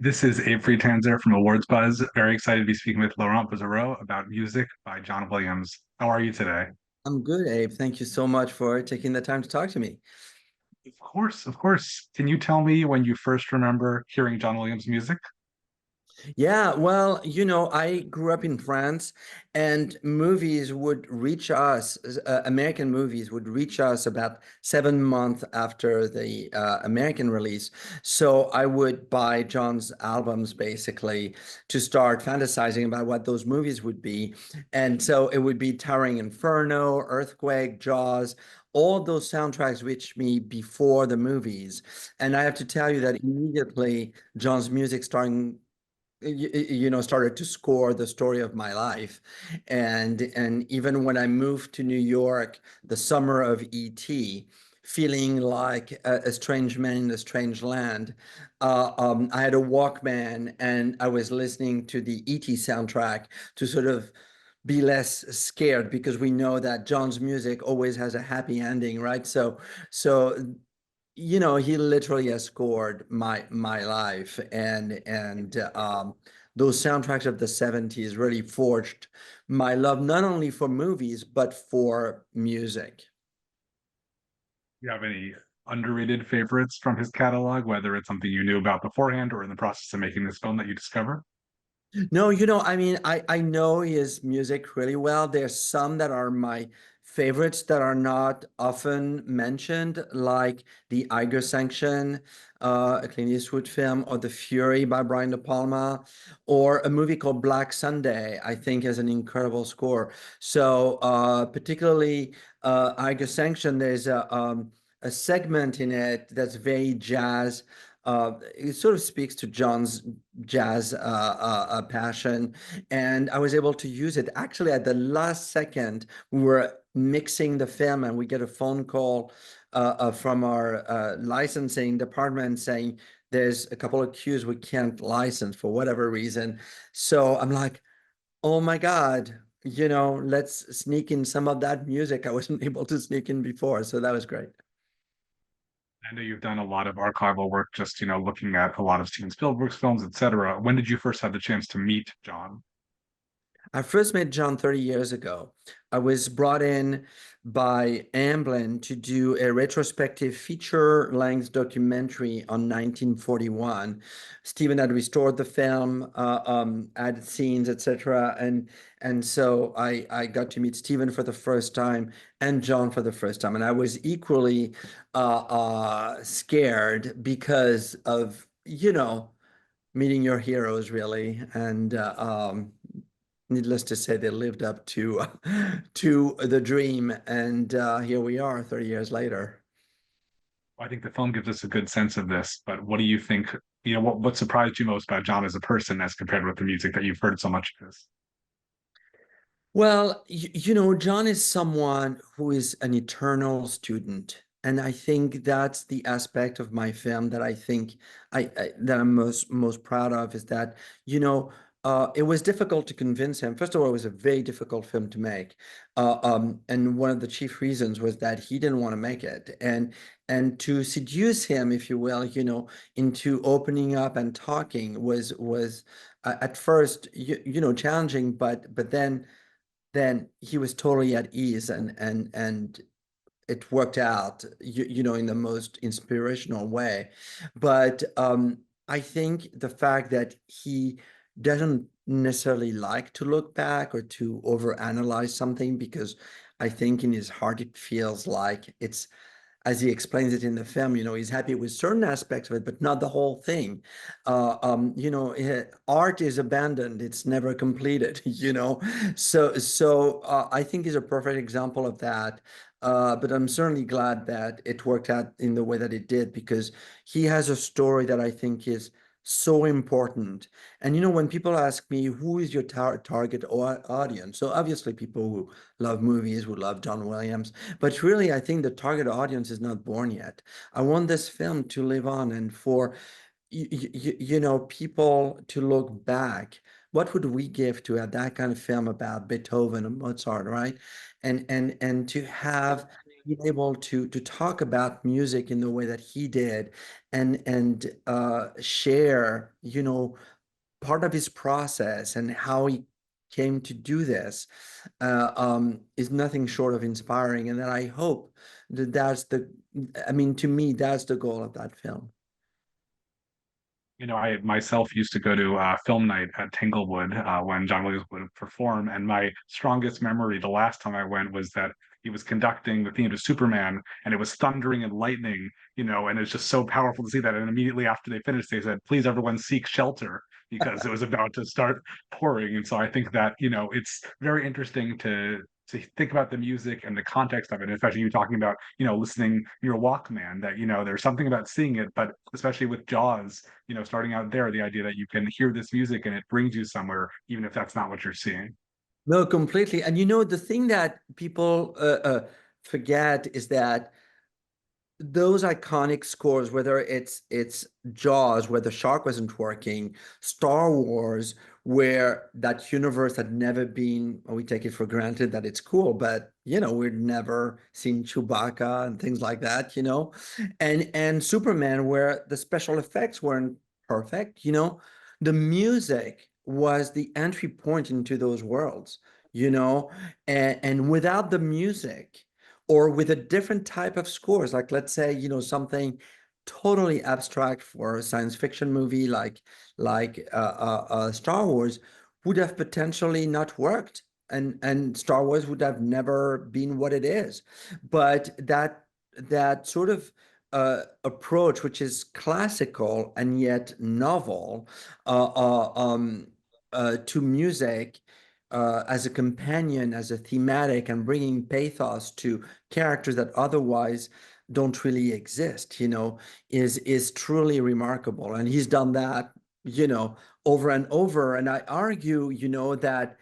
This is Avery Tanzer from Awards Buzz. Very excited to be speaking with Laurent Bouzereau about music by John Williams. How are you today? I'm good, Abe. Thank you so much for taking the time to talk to me. Of course, of course. Can you tell me when you first remember hearing John Williams music? Yeah, well, I grew up in France and movies would reach us, American movies would reach us about 7 months after the American release. So I would buy John's albums basically to start fantasizing about what those movies would be. And so it would be Towering Inferno, Earthquake, Jaws. All those soundtracks reached me before the movies. And I have to tell you that immediately John's music started to score the story of my life. And even when I moved to New York, the summer of ET, feeling like a strange man in a strange land, I had a Walkman and I was listening to the ET soundtrack to sort of be less scared because we know that John's music always has a happy ending, right? So he literally has scored my life, and those soundtracks of the 70s really forged my love not only for movies but for music. Do you have any underrated favorites from his catalog, whether it's something you knew about beforehand or in the process of making this film that you discover? No, I mean, I know his music really well. There's some that are my favorites that are not often mentioned, like the Eiger Sanction, a Clint Eastwood film, or The Fury by Brian De Palma, or a movie called Black Sunday, I think has an incredible score. So particularly Eiger Sanction, there's a segment in it that's very jazz. It sort of speaks to John's jazz passion, and I was able to use it. Actually, at the last second, we were mixing the film, and we get a phone call from our licensing department saying there's a couple of cues we can't license for whatever reason. So I'm like, oh my God, let's sneak in some of that music I wasn't able to sneak in before. So that was great. I know you've done a lot of archival work, just looking at a lot of Steven Spielberg's films, etc. When did you first have the chance to meet John? I first met John 30 years ago. I was brought in by Amblin to do a retrospective feature-length documentary on 1941. Stephen had restored the film, added scenes, etc. And so I got to meet Stephen for the first time and John for the first time. And I was equally scared because of, meeting your heroes, really. And needless to say, they lived up to to the dream, and here we are, 30 years later. I think the film gives us a good sense of this, but what do you think? What surprised you most about John as a person as compared with the music that you've heard so much of his? Well, John is someone who is an eternal student. And I think that's the aspect of my film that I think that I'm most proud of is that, it was difficult to convince him. First of all, it was a very difficult film to make. And one of the chief reasons was that he didn't want to make it. And to seduce him, if you will, into opening up and talking was at first, challenging, but then he was totally at ease and it worked out in the most inspirational way. But I think the fact that he doesn't necessarily like to look back or to overanalyze something, because I think in his heart it feels like it's, as he explains it in the film, he's happy with certain aspects of it, but not the whole thing. Art is abandoned; it's never completed. So I think he's a perfect example of that. But I'm certainly glad that it worked out in the way that it did because he has a story that I think is so important. And when people ask me, who is your target audience? So obviously people who love movies, who love John Williams. But really, I think the target audience is not born yet. I want this film to live on and for people to look back. What would we give to have that kind of film about Beethoven and Mozart, right? And to have being able to talk about music in the way that he did and share, part of his process and how he came to do this is nothing short of inspiring. And that I hope that I mean, to me, that's the goal of that film. I myself used to go to film night at Tanglewood when John Williams would perform, and my strongest memory the last time I went was that he was conducting the theme to Superman, and it was thundering and lightning, and it's just so powerful to see that. And immediately after they finished, they said, "Please, everyone, seek shelter," because it was about to start pouring. And so I think that it's very interesting to think about the music and the context of it, and especially you talking about listening your Walkman. That there's something about seeing it, but especially with Jaws, starting out there, the idea that you can hear this music and it brings you somewhere, even if that's not what you're seeing. No, completely. And the thing that people forget is that those iconic scores, whether it's Jaws, where the shark wasn't working, Star Wars, where that universe had never been, well, we take it for granted that it's cool, but we'd never seen Chewbacca and things like that, and Superman, where the special effects weren't perfect, the music was the entry point into those worlds, and without the music or with a different type of scores, like let's say, something totally abstract for a science fiction movie like Star Wars would have potentially not worked. And Star Wars would have never been what it is. But that sort of approach, which is classical and yet novel, to music as a companion, as a thematic, and bringing pathos to characters that otherwise don't really exist, is truly remarkable. And he's done that, over and over. And I argue, that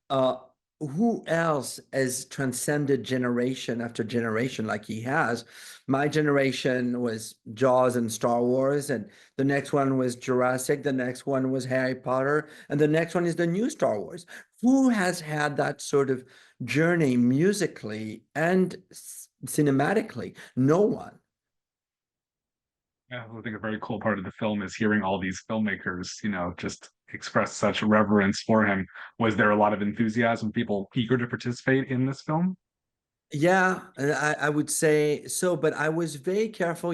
uh, who else has transcended generation after generation like he has? My generation was Jaws and Star Wars, and the next one was Jurassic, the next one was Harry Potter, and the next one is the new Star Wars. Who has had that sort of journey musically and cinematically? No one. Yeah, I think a very cool part of the film is hearing all these filmmakers, just express such reverence for him. Was there a lot of enthusiasm, people eager to participate in this film? Yeah, I would say so, but I was very careful,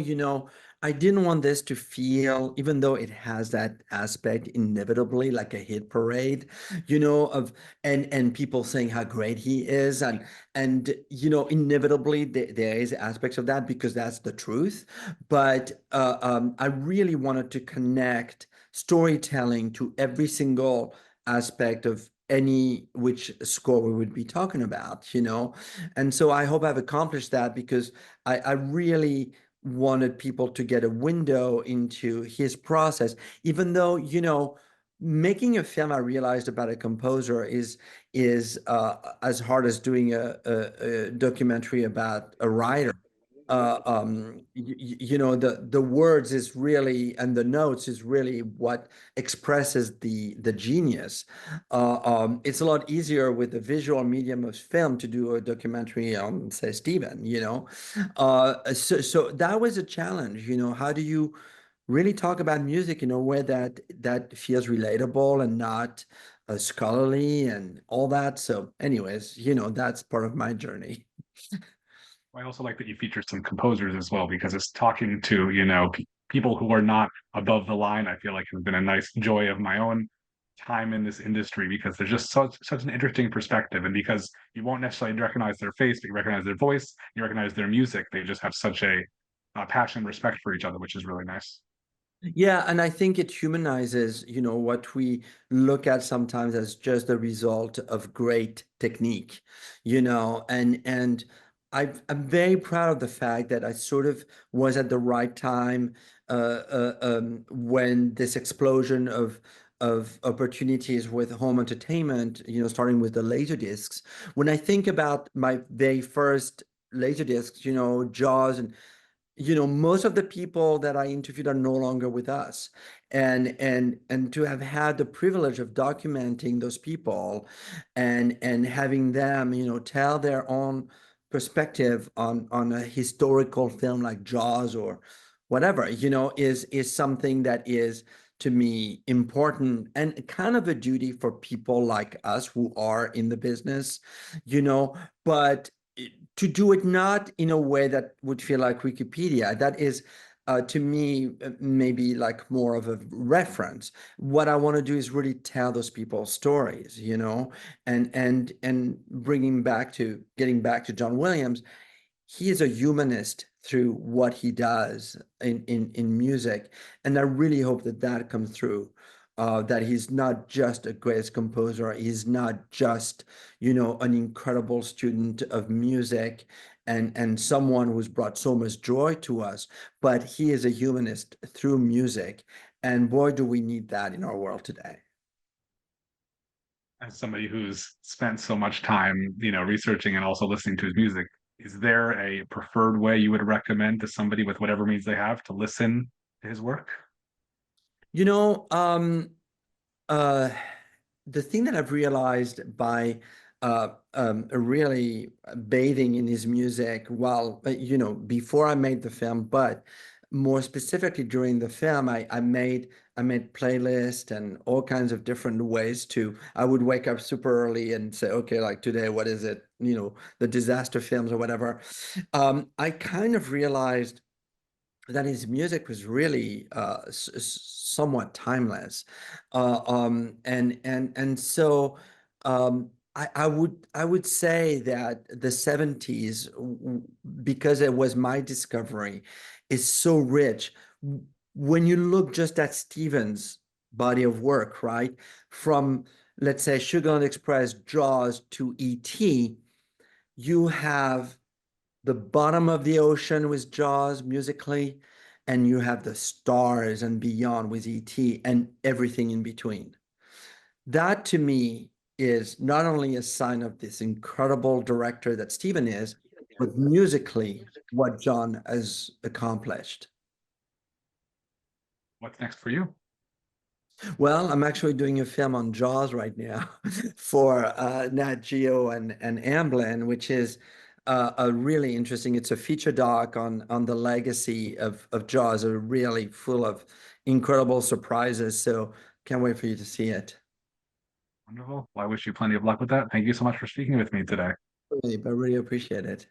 I didn't want this to feel, even though it has that aspect inevitably like a hit parade, of and people saying how great he is and inevitably there is aspects of that because that's the truth. But I really wanted to connect storytelling to every single aspect of any which score we would be talking about, and so I hope I've accomplished that because I really wanted people to get a window into his process, even though, making a film, I realized about a composer is as hard as doing a documentary about a writer. The words is really and the notes is really what expresses the genius. It's a lot easier with the visual medium of film to do a documentary on, say, Stephen, so that was a challenge, how do you really talk about music in a way that feels relatable and not scholarly and all that. So anyways, that's part of my journey. I also like that you feature some composers as well because it's talking to, people who are not above the line. I feel like has been a nice joy of my own time in this industry because there's just such an interesting perspective. And because you won't necessarily recognize their face, but you recognize their voice, you recognize their music. They just have such a passion and respect for each other, which is really nice. Yeah, and I think it humanizes, what we look at sometimes as just the result of great technique, and I'm very proud of the fact that I sort of was at the right time when this explosion of opportunities with home entertainment, starting with the laser discs. When I think about my very first laser discs, Jaws and most of the people that I interviewed are no longer with us. And to have had the privilege of documenting those people and having them, tell their own perspective on a historical film like Jaws or whatever, is something that is to me important and kind of a duty for people like us who are in the business, but to do it not in a way that would feel like Wikipedia. That is, to me, maybe like more of a reference. What I want to do is really tell those people's stories, and getting back to John Williams. He is a humanist through what he does in music, and I really hope that that comes through. That he's not just a great composer, he's not just, an incredible student of music and someone who's brought so much joy to us, but he is a humanist through music. And boy, do we need that in our world today. As somebody who's spent so much time, researching and also listening to his music, is there a preferred way you would recommend to somebody with whatever means they have to listen to his work? You know, uh, the thing that I've realized by really bathing in his music, while before I made the film, but more specifically during the film, I made playlists and all kinds of different ways to. I would wake up super early and say, okay, like today, what is it? The disaster films or whatever. I kind of realized that his music was really somewhat timeless, and so I would say that the 70s, because it was my discovery, is so rich. When you look just at Stevens' body of work, right, from let's say Sugarland Express, Jaws to E.T., you have the bottom of the ocean with Jaws musically, and you have the stars and beyond with E.T. and everything in between. That to me is not only a sign of this incredible director that Stephen is, but musically what John has accomplished. What's next for you? Well, I'm actually doing a film on Jaws right now for Nat Geo and Amblin, which is a really interesting. It's a feature doc on the legacy of Jaws, a really full of incredible surprises. So can't wait for you to see it. Wonderful. Well, I wish you plenty of luck with that. Thank you so much for speaking with me today. Really, but really appreciate it.